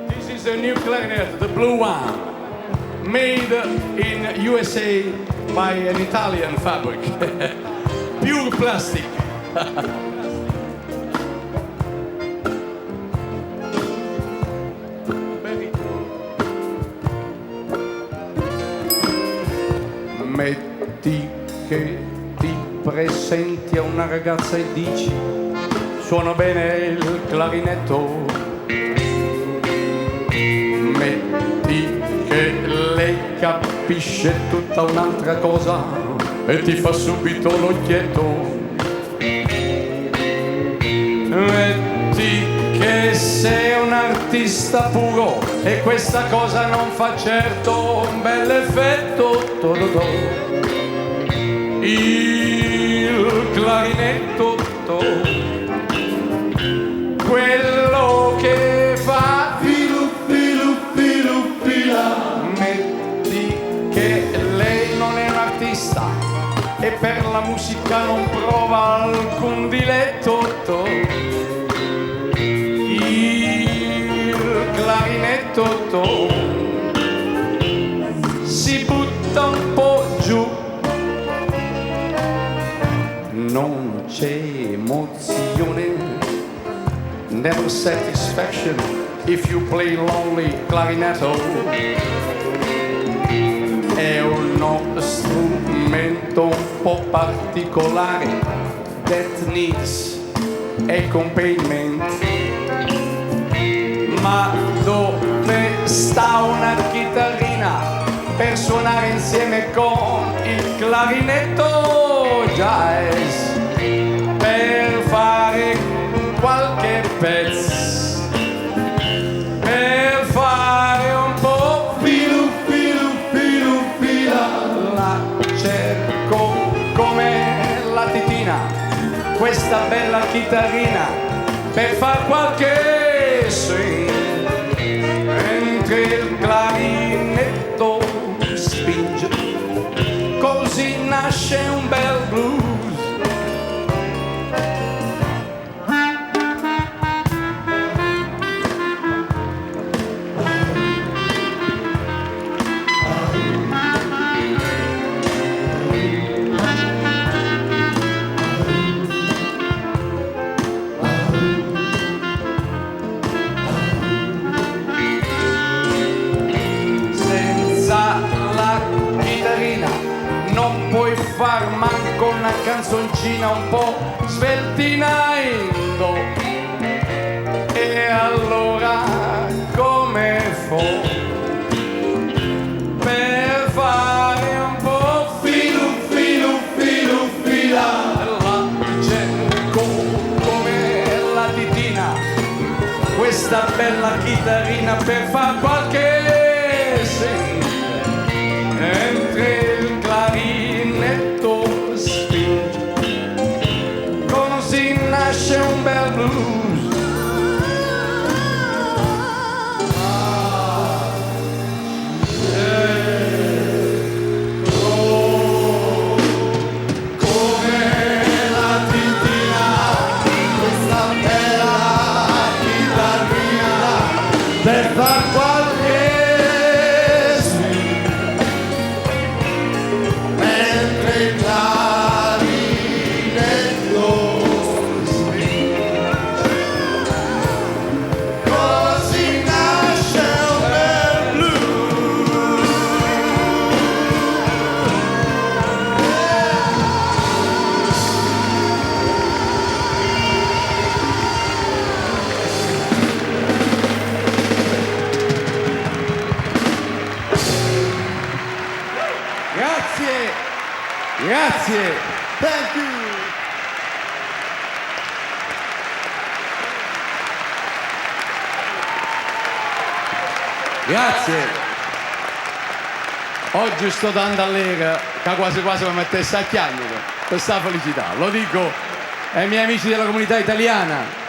This is a new clarinet, the blue one, made in USA by an Italian fabric. Pure plastic. Metti che ti presenti a una ragazza e dici: suona bene il clarinetto. Metti che lei capisce tutta un'altra cosa e ti fa subito l'occhietto. Metti che sei un artista puro e questa cosa non fa certo un bel effetto. Il clarinetto, quello che fa filu filu filu fila. Metti che lei non è un artista e per la musica non prova alcun diletto. Il clarinetto si butta un po' giù, non c'è emozione, never satisfaction if you play lonely clarinetto. È uno strumento un po' particolare that needs accompaniment. Ma dove sta una chitarrina per suonare insieme con il clarinetto jazz, per fare qualche pezzo, per fare un po' filu filu filu fila. La cerco come la titina, questa bella chitarrina, per far qualche swing, mentre il clarinetto spinge, così nasce un bel blues. Non puoi far manco una canzoncina un po' sveltina in do. E allora come fo per fare un po' filu filu filu fila? La cerco come la titina, questa bella chitarrina, per far qualche segno, mentre il clarinetto spinge, così nasce un bel blues. Per far qualche swing, mentre il clarinetto spinge, così nasce un bel blues. Grazie, grazie, thank you. Grazie. Oggi sto dando all'era che quasi quasi mi mettesse a chiagliere per questa felicità. Lo dico ai miei amici della comunità italiana.